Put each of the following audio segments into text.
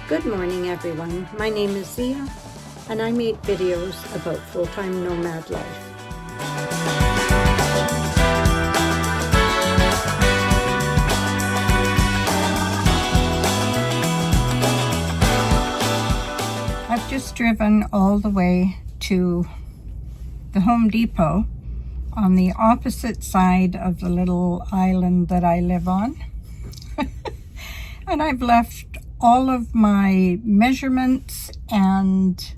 Good morning everyone, my name is Zia and I make videos about full-time nomad life. I've just driven all the way to the Home Depot on the opposite side of the little island that I live on. And I've left all of my measurements and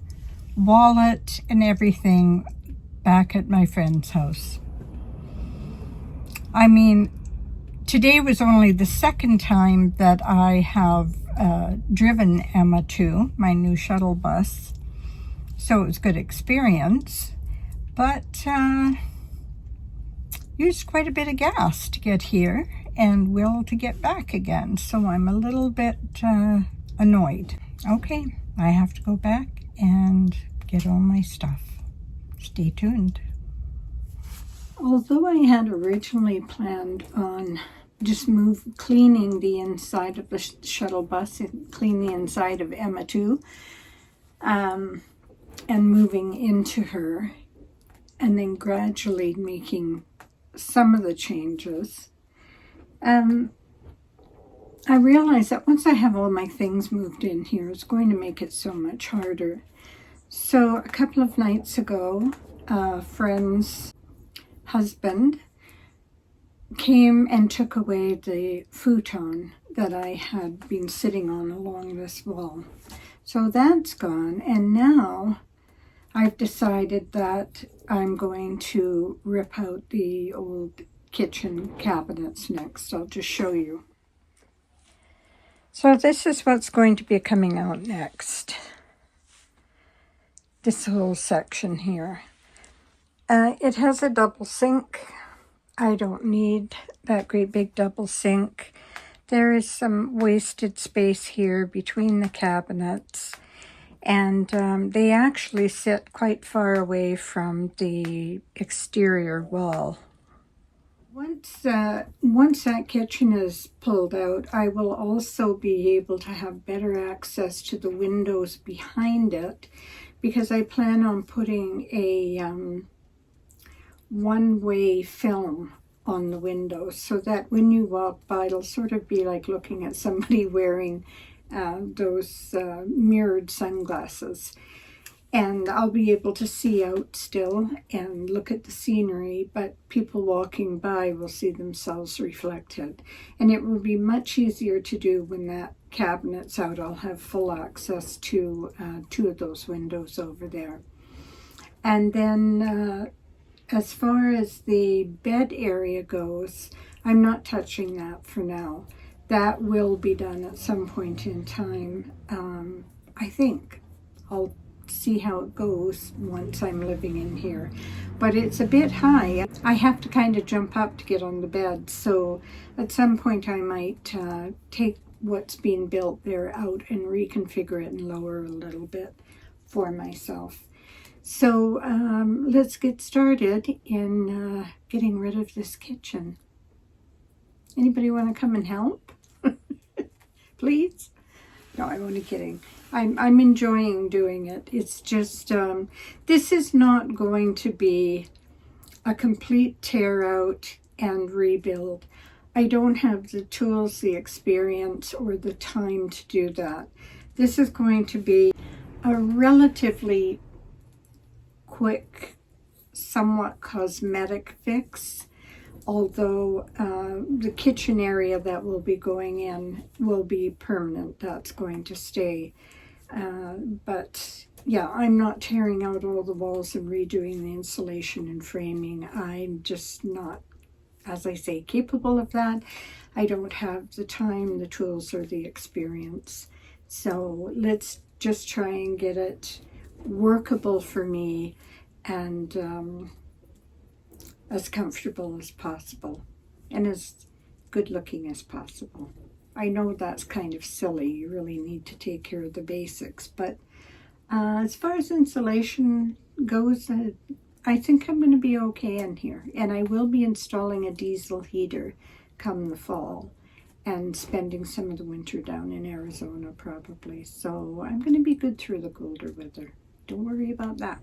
wallet and everything back at my friend's house. I mean, today was only the second time that I have driven Emma to my new shuttle bus, so it was a good experience, but used quite a bit of gas to get here and will to get back again, so I'm a little bit annoyed. Okay, I have to go back and get all my stuff. Stay tuned. Although I had originally planned on just cleaning the inside of the shuttle bus and clean the inside of Emma too, and moving into her, and then gradually making some of the changes, I realized that once I have all my things moved in here, it's going to make it so much harder. So a couple of nights ago, a friend's husband came and took away the futon that I had been sitting on along this wall. So that's gone, and now I've decided that I'm going to rip out the old kitchen cabinets next. I'll just show you. So this is what's going to be coming out next. This whole section here. It has a double sink. I don't need that great big double sink. There is some wasted space here between the cabinets, and they actually sit quite far away from the exterior wall. Once that kitchen is pulled out, I will also be able to have better access to the windows behind it, because I plan on putting a one-way film on the windows, so that when you walk by, it'll sort of be like looking at somebody wearing those mirrored sunglasses. And I'll be able to see out still and look at the scenery, but people walking by will see themselves reflected. And it will be much easier to do when that cabinet's out. I'll have full access to two of those windows over there. And then as far as the bed area goes, I'm not touching that for now. That will be done at some point in time. I think I'll see how it goes once I'm living in here, but it's a bit high. I have to kind of jump up to get on the bed, so at some point I might take what's being built there out and reconfigure it and lower a little bit for myself. So let's get started in getting rid of this kitchen. Anybody want to come and help? Please? No, I'm only kidding. I'm enjoying doing it. It's just, this is not going to be a complete tear out and rebuild. I don't have the tools, the experience, or the time to do that. This is going to be a relatively quick, somewhat cosmetic fix. Although the kitchen area that will be going in will be permanent, that's going to stay. But yeah, I'm not tearing out all the walls and redoing the insulation and framing. I'm just not, as I say, capable of that. I don't have the time, the tools, or the experience. So let's just try and get it workable for me and as comfortable as possible and as good looking as possible. I know that's kind of silly. You really need to take care of the basics, but as far as insulation goes, I think I'm going to be okay in here. And I will be installing a diesel heater come the fall. and spending some of the winter down in Arizona probably. So I'm going to be good through the colder weather. Don't worry about that.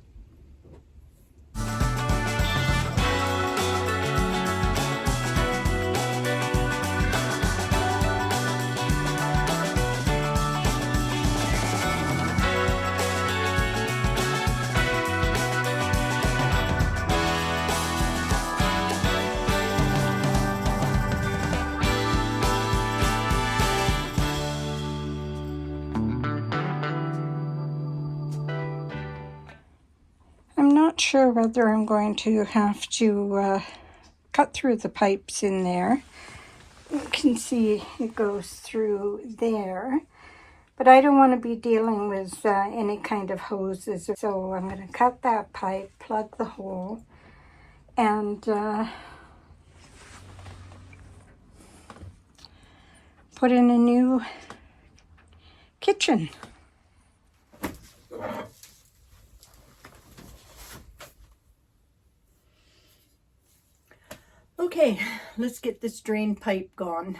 I'm not sure whether I'm going to have to cut through the pipes in there. You can see it goes through there, but I don't want to be dealing with any kind of hoses. So I'm going to cut that pipe, plug the hole, and put in a new kitchen. Okay, let's get this drain pipe gone.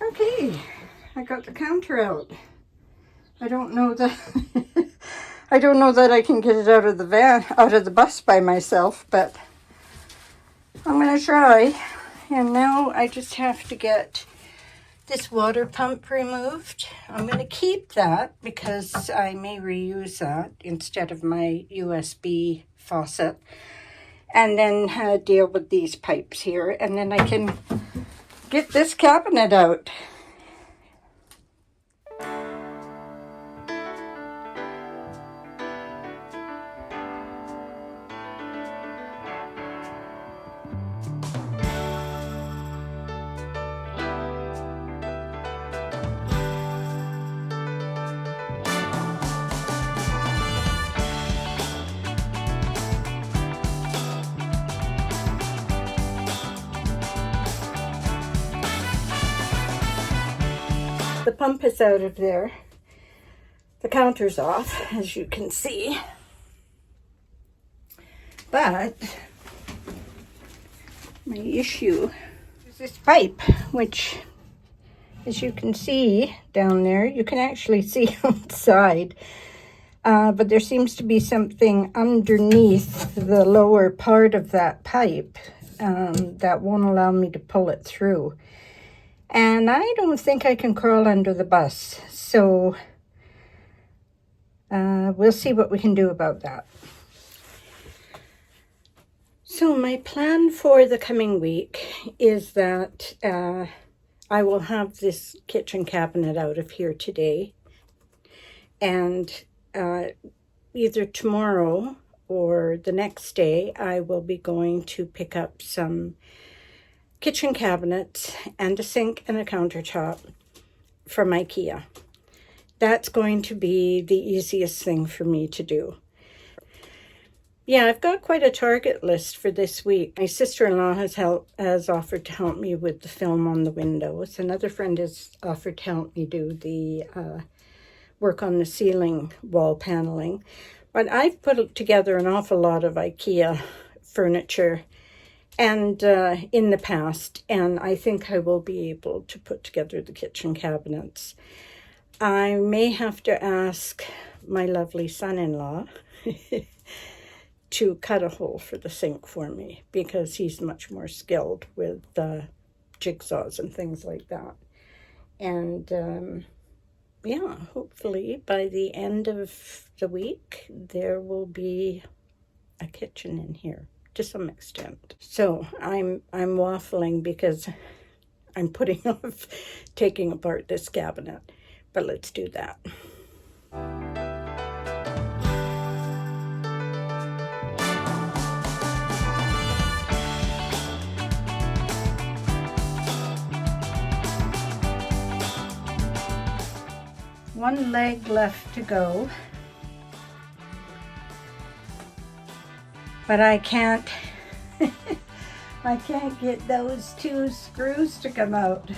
Okay, I got the counter out. I don't know that I don't know that I can get it out of the bus by myself, but I'm gonna try. And now I just have to get this water pump removed. I'm gonna keep that because I may reuse that instead of my USB faucet. And then deal with these pipes here, and then I can get this cabinet out. The pump is out of there. The counter's off, as you can see. But my issue is this pipe, which, as you can see down there, you can actually see outside. But there seems to be something underneath the lower part of that pipe that won't allow me to pull it through. And I don't think I can crawl under the bus. So we'll see what we can do about that. So my plan for the coming week is that I will have this kitchen cabinet out of here today. And either tomorrow or the next day, I will be going to pick up some kitchen cabinets and a sink and a countertop from IKEA. That's going to be the easiest thing for me to do. Yeah, I've got quite a target list for this week. My sister-in-law has offered to help me with the film on the windows. Another friend has offered to help me do the work on the ceiling wall paneling. But I've put together an awful lot of IKEA furniture and in the past, and I think I will be able to put together the kitchen cabinets. I may have to ask my lovely son-in-law to cut a hole for the sink for me, because he's much more skilled with jigsaws and things like that. And yeah, hopefully by the end of the week there will be a kitchen in here to some extent. So I'm waffling because I'm putting off taking apart this cabinet, but let's do that. One leg left to go, but I can't I can't get those two screws to come out.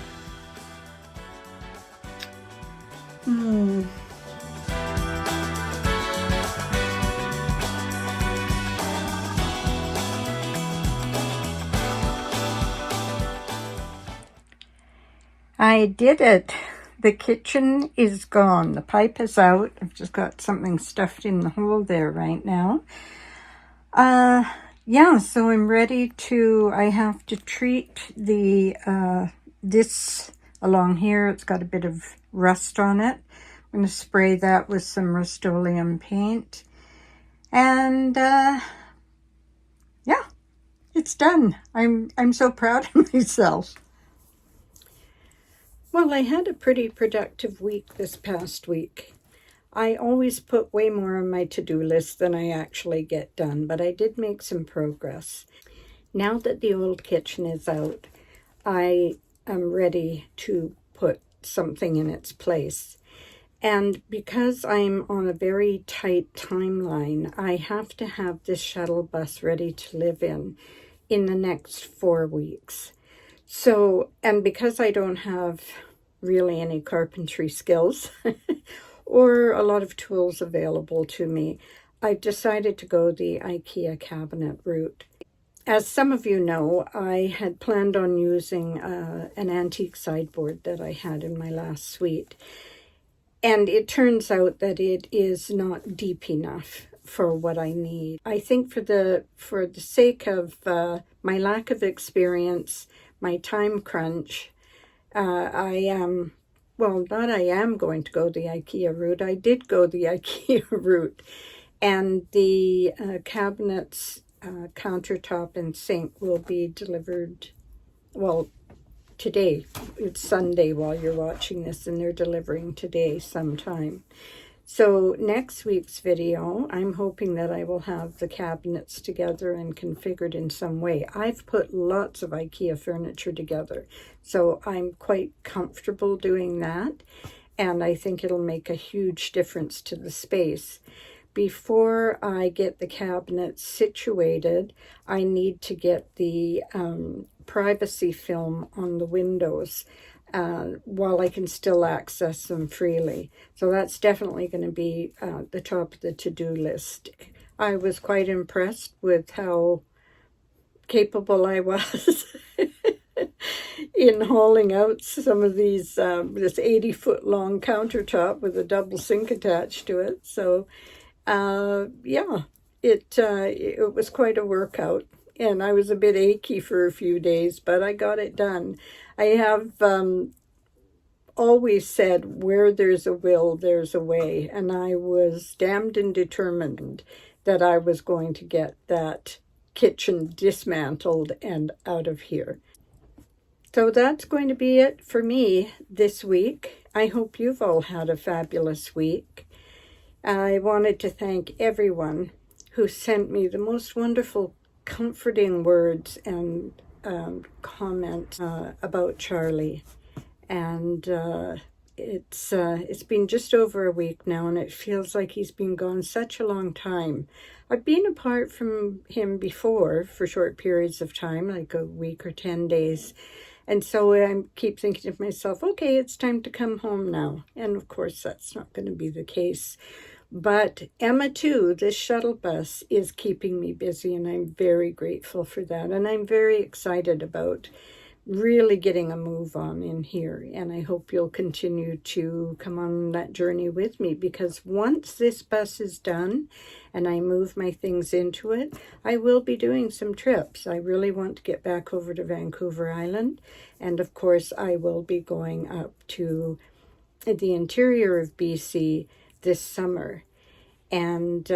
I did it. The kitchen is gone. The pipe is out. I've just got something stuffed in the hole there right now. Yeah, so I'm ready to, I have to treat the, this along here. It's got a bit of rust on it. I'm going to spray that with some Rust-Oleum paint. And, yeah, it's done. I'm so proud of myself. Well, I had a pretty productive week this past week. I always put way more on my to-do list than I actually get done, but I did make some progress. Now that the old kitchen is out, I am ready to put something in its place. And because I'm on a very tight timeline, I have to have this shuttle bus ready to live in the next 4 weeks. So, and because I don't have really any carpentry skills or a lot of tools available to me, I've decided to go the IKEA cabinet route. As some of you know, I had planned on using an antique sideboard that I had in my last suite. And it turns out that it is not deep enough for what I need. I think for the sake of my lack of experience, my time crunch, I am going to go the IKEA route. I did go the IKEA route, and the cabinets, countertop and sink will be delivered, well, today. It's Sunday while you're watching this, and they're delivering today sometime. So next week's video, I'm hoping that I will have the cabinets together and configured in some way. I've put lots of IKEA furniture together, so I'm quite comfortable doing that, and I think it'll make a huge difference to the space. Before I get the cabinets situated, I need to get the privacy film on the windows while I can still access them freely. So that's definitely going to be the top of the to-do list. I was quite impressed with how capable I was in hauling out some of these, this 80-foot long countertop with a double sink attached to it. So yeah, it was quite a workout. And I was a bit achy for a few days, but I got it done. I have always said, where there's a will, there's a way. And I was damned and determined that I was going to get that kitchen dismantled and out of here. So that's going to be it for me this week. I hope you've all had a fabulous week. I wanted to thank everyone who sent me the most wonderful, comforting words and comments about Charlie. And it's been just over a week now, and it feels like he's been gone such a long time. I've been apart from him before for short periods of time, like a week or 10 days. And so I keep thinking to myself, okay, it's time to come home now. And of course, that's not going to be the case. But Emma too, this shuttle bus is keeping me busy, and I'm very grateful for that. And I'm very excited about really getting a move on in here. And I hope you'll continue to come on that journey with me, because once this bus is done and I move my things into it, I will be doing some trips. I really want to get back over to Vancouver Island. And of course, I will be going up to the interior of BC this summer. And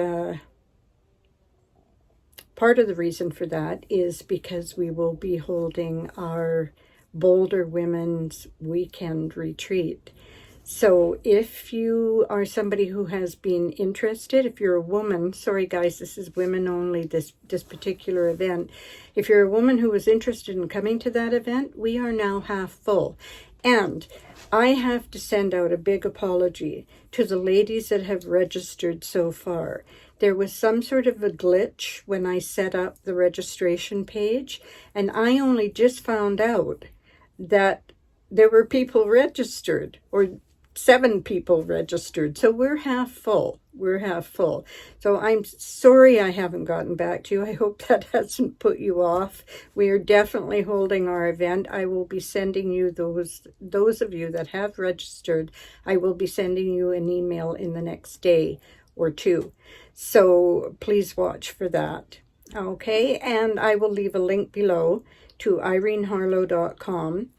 part of the reason for that is because we will be holding our Boulder Women's Weekend Retreat. So if you are somebody who has been interested, if you're a woman, sorry guys, this is women only, this particular event. If you're a woman who was interested in coming to that event, we are now half full. And I have to send out a big apology to the ladies that have registered so far. There was some sort of a glitch when I set up the registration page, and I only just found out that there were people registered, or 7 people registered. So we're half full. We're half full. So I'm sorry I haven't gotten back to you. I hope that hasn't put you off. We are definitely holding our event. I will be sending you those of you that have registered, I will be sending you an email in the next day or 2. So please watch for that. Okay, and I will leave a link below to ireneharlow.com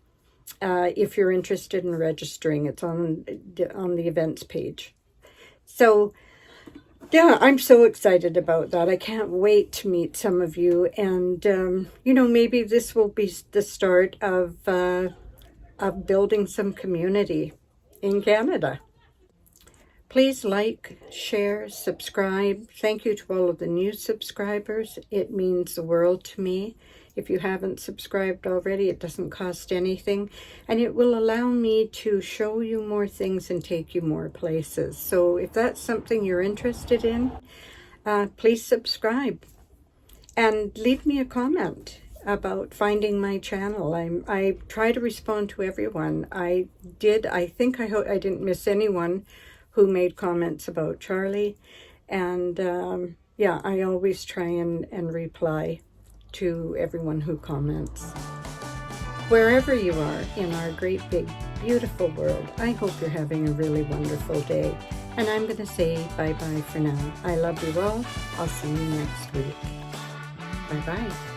if you're interested in registering. It's on the events page. So yeah, I'm so excited about that. I can't wait to meet some of you, and maybe this will be the start of building some community in Canada. Please like, share, subscribe. Thank you to all of the new subscribers. It means the world to me. If you haven't subscribed already, it doesn't cost anything, and it will allow me to show you more things and take you more places. So if that's something you're interested in, please subscribe and leave me a comment about finding my channel. I try to respond to everyone. I hope I didn't miss anyone who made comments about Charlie. And I always try and reply to everyone who comments. Wherever you are in our great big beautiful world, I hope you're having a really wonderful day. And I'm going to say bye-bye for now. I love you all. I'll see you next week. Bye-bye.